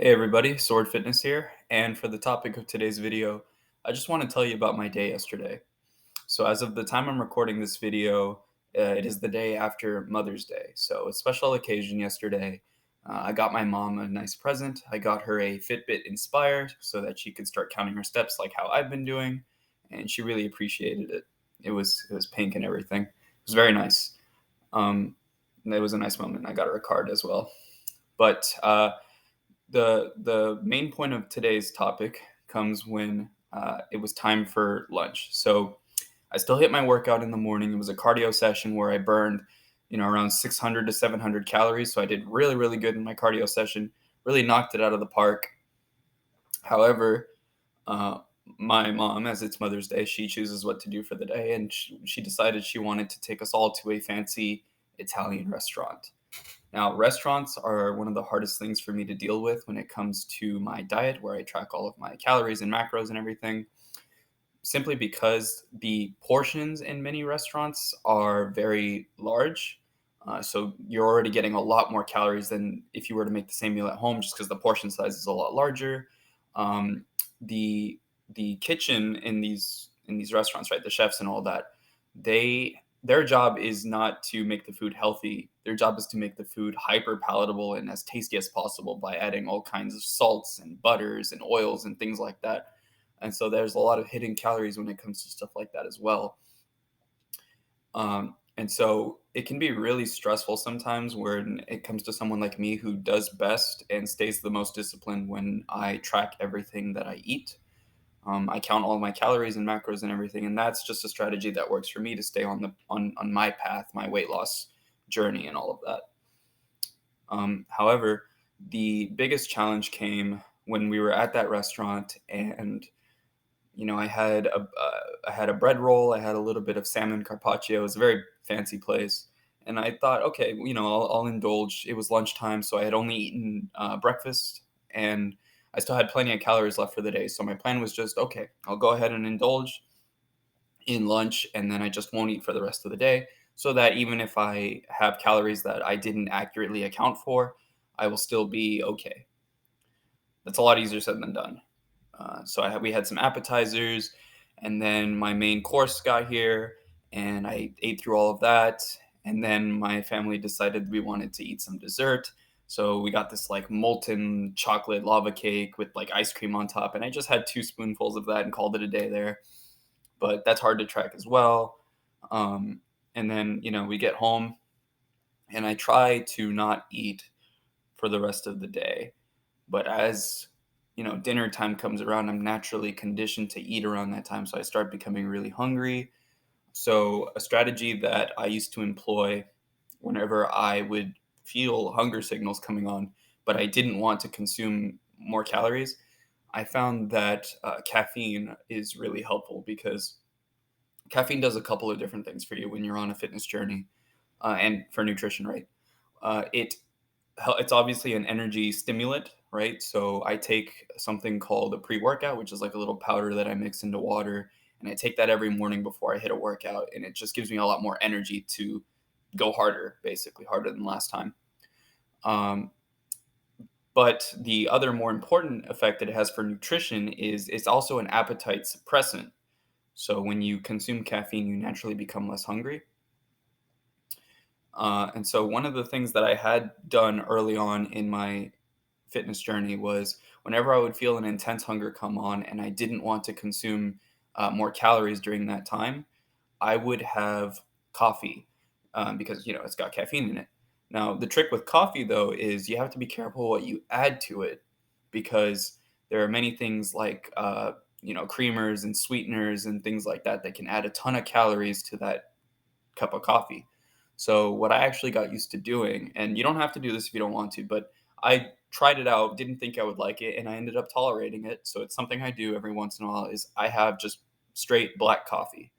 Hey everybody, Sword Fitness here, and for the topic of today's video, I just want to tell you about my day yesterday. So as of the time I'm recording this video, it is the day after Mother's Day. So a special occasion yesterday. I got my mom a nice present. I got her a Fitbit Inspire so that she could start counting her steps like how I've been doing, and she really appreciated it. It was pink and everything. It was very nice. Um, and it was a nice moment. I got her a card as well. But the main point of today's topic comes when it was time for lunch. So I still hit my workout in the morning. It was a cardio session where I burned, around 600 to 700 calories. So I did really, really good in my cardio session. Really knocked it out of the park. However, uh, my mom, as it's Mother's Day, she chooses what to do for the day, and she decided she wanted to take us all to a fancy Italian restaurant. Now, restaurants are one of the hardest things for me to deal with when it comes to my diet, where I track all of my calories and macros and everything, simply because the portions in many restaurants are very large. So you're already getting a lot more calories than if you were to make the same meal at home, just because the portion size is a lot larger. Um, the the kitchen in these restaurants, right? The chefs and all that, their job is not to make the food healthy. Their job is to make the food hyper palatable and as tasty as possible by adding all kinds of salts and butters and oils and things like that. And so there's a lot of hidden calories when it comes to stuff like that as well. And so it can be really stressful sometimes when it comes to someone like me who does best and stays the most disciplined when I track everything that I eat. I count all my calories and macros and everything, and that's just a strategy that works for me to stay on my path, my weight loss journey, and all of that. However, the biggest challenge came when we were at that restaurant, and I had a bread roll, I had a little bit of salmon carpaccio. It was a very fancy place, and I thought, okay, I'll indulge. It was lunchtime, so I had only eaten breakfast, and I still had plenty of calories left for the day. So my plan was just, okay, I'll go ahead and indulge in lunch, and then I just won't eat for the rest of the day, so that even if I have calories that I didn't accurately account for, I will still be okay. That's a lot easier said than done. So we had some appetizers, and then my main course got here, and I ate through all of that. And then my family decided we wanted to eat some dessert. So we got this like molten chocolate lava cake with like ice cream on top, and I just had two spoonfuls of that and called it a day there. But that's hard to track as well. Um, and then, we get home, and I try to not eat for the rest of the day. But as dinner time comes around, I'm naturally conditioned to eat around that time. So I start becoming really hungry. So a strategy that I used to employ whenever I would feel hunger signals coming on, but I didn't want to consume more calories, I found that caffeine is really helpful because caffeine does a couple of different things for you when you're on a fitness journey and for nutrition, right? It's obviously an energy stimulant, right? So I take something called a pre-workout, which is like a little powder that I mix into water, and I take that every morning before I hit a workout, and it just gives me a lot more energy to go harder, basically harder than last time. Um, but the other more important effect that it has for nutrition is it's also an appetite suppressant. So when you consume caffeine, you naturally become less hungry. And so one of the things that I had done early on in my fitness journey was whenever I would feel an intense hunger come on and I didn't want to consume more calories during that time, I would have coffee because it's got caffeine in it. Now the trick with coffee though is you have to be careful what you add to it because there are many things like creamers and sweeteners and things like that that can add a ton of calories to that cup of coffee. So what I actually got used to doing, and you don't have to do this if you don't want to, but I tried it out, didn't think I would like it, and I ended up tolerating it. So it's something I do every once in a while is I have just straight black coffee.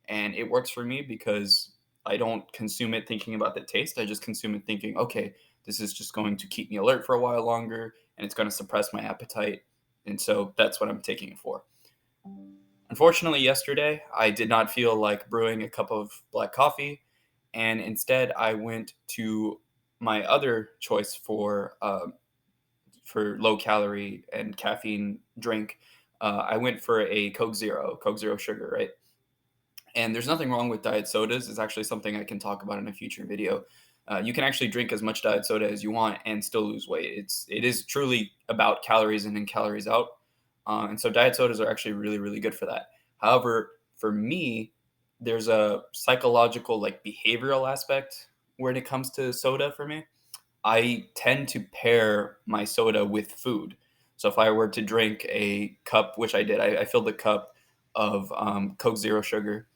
And it works for me because I don't consume it thinking about the taste. I just consume it thinking, okay, this is just going to keep me alert for a while longer and it's going to suppress my appetite. And so that's what I'm taking it for. Unfortunately, yesterday I did not feel like brewing a cup of black coffee, and instead I went to my other choice for low calorie and caffeine drink, I went for a Coke Zero sugar, right? And there's nothing wrong with diet sodas. It's actually something I can talk about in a future video. You can actually drink as much diet soda as you want and still lose weight. It is truly about calories in and calories out, and so diet sodas are actually really really good for that. However, for me, there's a psychological like behavioral aspect when it comes to soda for me. I tend to pair my soda with food. So if I were to drink a cup, which I did, I filled the cup of Coke Zero sugar,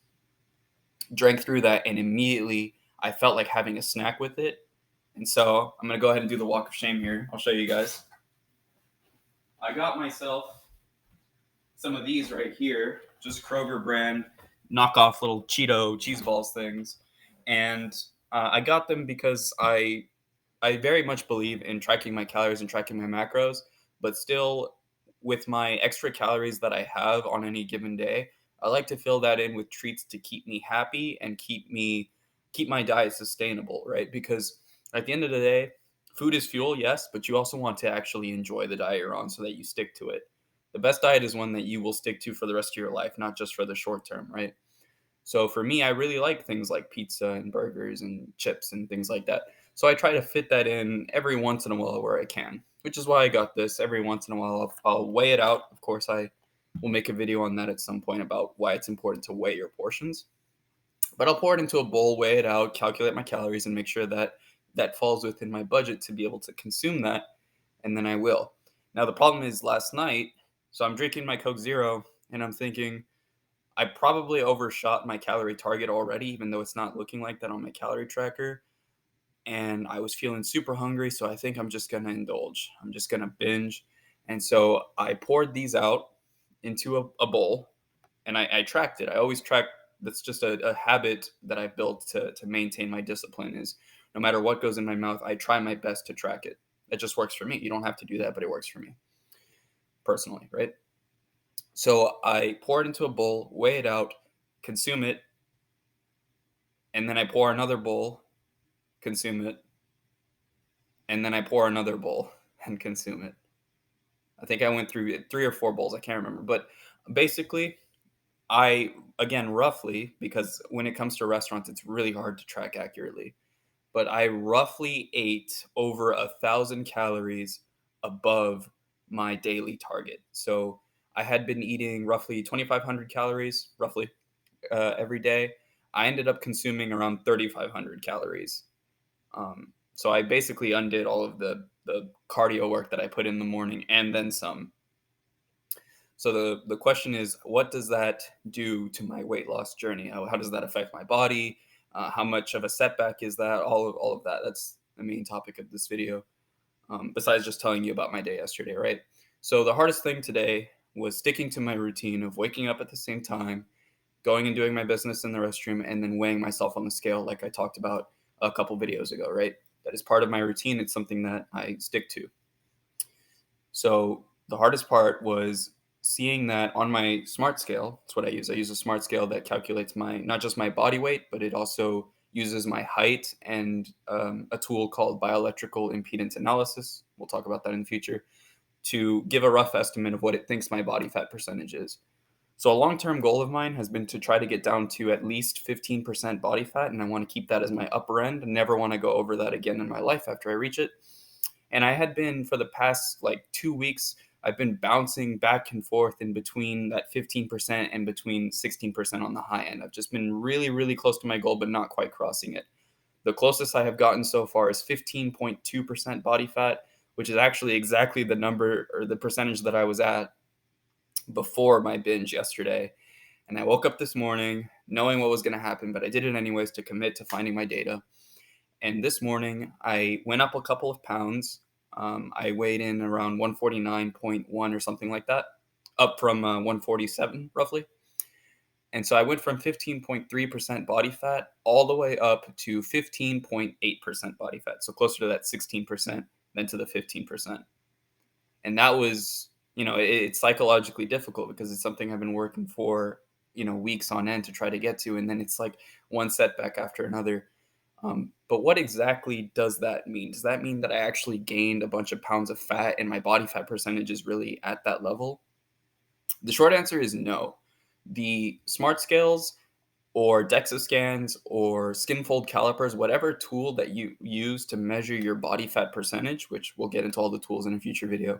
drank through that, and immediately I felt like having a snack with it. And so I'm gonna go ahead and do the walk of shame here. I'll show you guys. I got myself some of these right here, just Kroger brand knockoff little Cheeto cheese balls things, and I got them because I very much believe in tracking my calories and tracking my macros, but still, with my extra calories that I have on any given day, I like to fill that in with treats to keep me happy and keep my diet sustainable, right? Because at the end of the day, food is fuel, yes, but you also want to actually enjoy the diet you're on so that you stick to it. The best diet is one that you will stick to for the rest of your life, not just for the short term, right? So for me, I really like things like pizza and burgers and chips and things like that. So I try to fit that in every once in a while where I can, which is why I got this. Every once in a while, I'll weigh it out. Of course, I will make a video on that at some point about why it's important to weigh your portions. But I'll pour it into a bowl, weigh it out, calculate my calories, and make sure that that falls within my budget to be able to consume that, and then I will. Now, the problem is last night, so I'm drinking my Coke Zero, and I'm thinking, I probably overshot my calorie target already, even though it's not looking like that on my calorie tracker. And I was feeling super hungry, so I think I'm just gonna indulge. I'm just gonna binge. And so I poured these out into a bowl, and I tracked it. I always track. That's just a habit that I've built to maintain my discipline. Is no matter what goes in my mouth, I try my best to track it. It just works for me. You don't have to do that, but it works for me personally, right? So I pour it into a bowl, weigh it out, consume it, and then I pour another bowl, consume it, and then I pour another bowl and consume it. I think I went through 3 or 4 bowls. I can't remember, but basically, I again roughly, because when it comes to restaurants, it's really hard to track accurately. But I roughly ate over 1,000 calories above my daily target. So I had been eating roughly 2,500 calories, roughly every day. I ended up consuming around 3,500 calories. So I basically undid all of the cardio work that I put in the morning and then some. So the question is, what does that do to my weight loss journey? How does that affect my body? How much of a setback is that? All of that. That's the main topic of this video. Besides just telling you about my day yesterday, right? So the hardest thing today was sticking to my routine of waking up at the same time, going and doing my business in the restroom, and then weighing myself on the scale, like I talked about a couple videos ago, right? That is part of my routine. It's something that I stick to. So the hardest part was seeing that on my smart scale. That's what I use. I use a smart scale that calculates my not just my body weight, but it also uses my height and a tool called bioelectrical impedance analysis. We'll talk about that in the future to give a rough estimate of what it thinks my body fat percentage is. So a long-term goal of mine has been to try to get down to at least 15% body fat, and I want to keep that as my upper end. I never want to go over that again in my life after I reach it. And I had been for the past like 2 weeks, I've been bouncing back and forth in between that 15% and between 16% on the high end. I've just been really, really close to my goal, but not quite crossing it. The closest I have gotten so far is 15.2% body fat, which is actually exactly the number or the percentage that I was at before my binge yesterday. And I woke up this morning knowing what was going to happen, but I did it anyways to commit to finding my data. And this morning I went up a couple of pounds. I weighed in around 149.1 or something like that, up from 147 roughly. And so I went from 15.3% body fat all the way up to 15.8% body fat. So closer to that 16% than to the 15%. And that was, it's psychologically difficult because it's something I've been working for, weeks on end to try to get to. And then it's like one setback after another. But what exactly does that mean? Does that mean that I actually gained a bunch of pounds of fat and my body fat percentage is really at that level? The short answer is no. The smart scales or DEXA scans or skin fold calipers, whatever tool that you use to measure your body fat percentage, which we'll get into all the tools in a future video,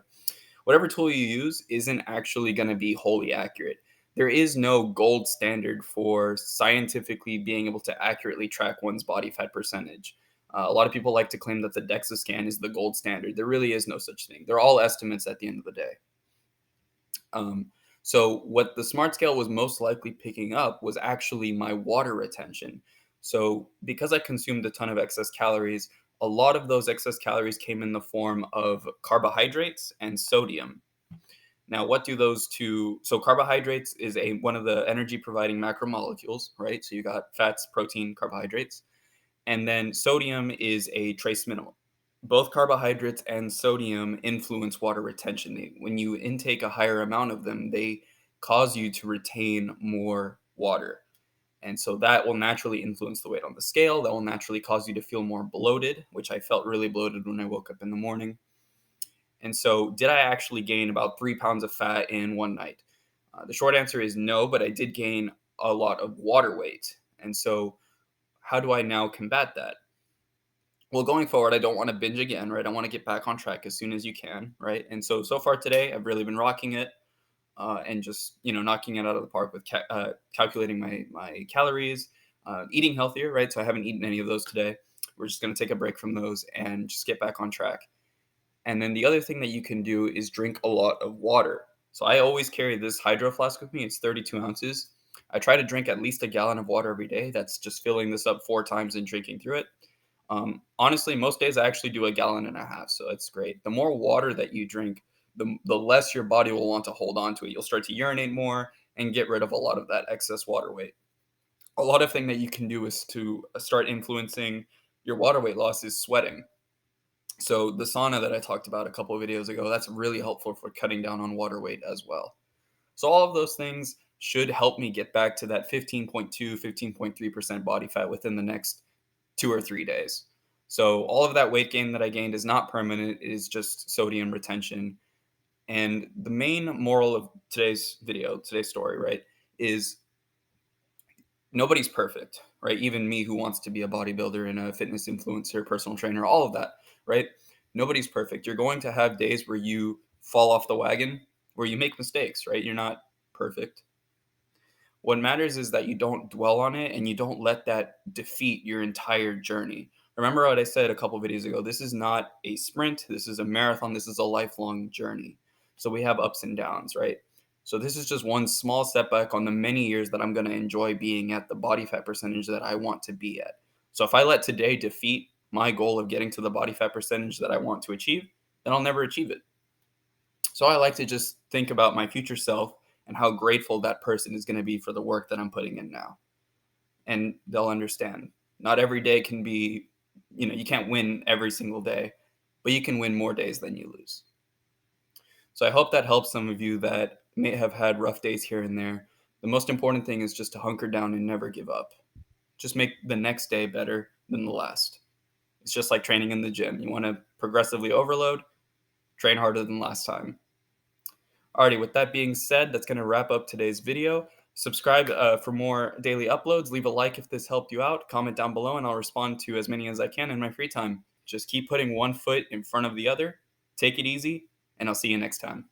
whatever tool you use isn't actually going to be wholly accurate. There is no gold standard for scientifically being able to accurately track one's body fat percentage. A lot of people like to claim that the DEXA scan is the gold standard. There really is no such thing. They're all estimates at the end of the day. Um, so what the smart scale was most likely picking up was actually my water retention. So because I consumed a ton of excess calories, a lot of those excess calories came in the form of carbohydrates and sodium. Now, what do those two? So carbohydrates is a one of the energy providing macromolecules, right? So you got fats, protein, carbohydrates. And then sodium is a trace mineral. Both carbohydrates and sodium influence water retention. When you intake a higher amount of them, they cause you to retain more water. And so that will naturally influence the weight on the scale. That will naturally cause you to feel more bloated, which I felt really bloated when I woke up in the morning. And so, did I actually gain about 3 pounds of fat in one night? The short answer is no, but I did gain a lot of water weight. And so, how do I now combat that? Well, going forward, I don't want to binge again, right? I want to get back on track as soon as you can, right? And so far today, I've really been rocking it and just knocking it out of the park with calculating my calories, eating healthier, right? So I haven't eaten any of those today. We're just going to take a break from those and just get back on track. And then the other thing that you can do is drink a lot of water. So I always carry this hydro flask with me. It's 32 ounces. I try to drink at least a gallon of water every day. That's just filling this up 4 times and drinking through it. Honestly, most days I actually do a gallon and a half, so it's great. The more water that you drink, the less your body will want to hold on to it. You'll start to urinate more and get rid of a lot of that excess water weight. A lot of thing that you can do is to start influencing your water weight loss is sweating. So the sauna that I talked about a couple of videos ago, that's really helpful for cutting down on water weight as well. So all of those things should help me get back to that 15.2, 15.3% body fat within the next 2 or 3 days. So all of that weight gain that I gained is not permanent. It is just sodium retention. And the main moral of today's video, today's story, right, is nobody's perfect, right? Even me who wants to be a bodybuilder and a fitness influencer, personal trainer, all of that, right? Nobody's perfect. You're going to have days where you fall off the wagon, where you make mistakes, right? You're not perfect. What matters is that you don't dwell on it and you don't let that defeat your entire journey. Remember what I said a couple videos ago. This is not a sprint. This is a marathon. This is a lifelong journey. So we have ups and downs, right? So this is just one small setback on the many years that I'm going to enjoy being at the body fat percentage that I want to be at. So if I let today defeat my goal of getting to the body fat percentage that I want to achieve, then I'll never achieve it. So I like to just think about my future self and how grateful that person is going to be for the work that I'm putting in now. And they'll understand. Not every day can be, you can't win every single day, but you can win more days than you lose. So I hope that helps some of you that may have had rough days here and there. The most important thing is just to hunker down and never give up. Just make the next day better than the last. It's just like training in the gym. You want to progressively overload, train harder than last time. Alrighty, with that being said, that's going to wrap up today's video. Subscribe for more daily uploads. Leave a like if this helped you out. Comment down below, and I'll respond to as many as I can in my free time. Just keep putting one foot in front of the other. Take it easy, and I'll see you next time.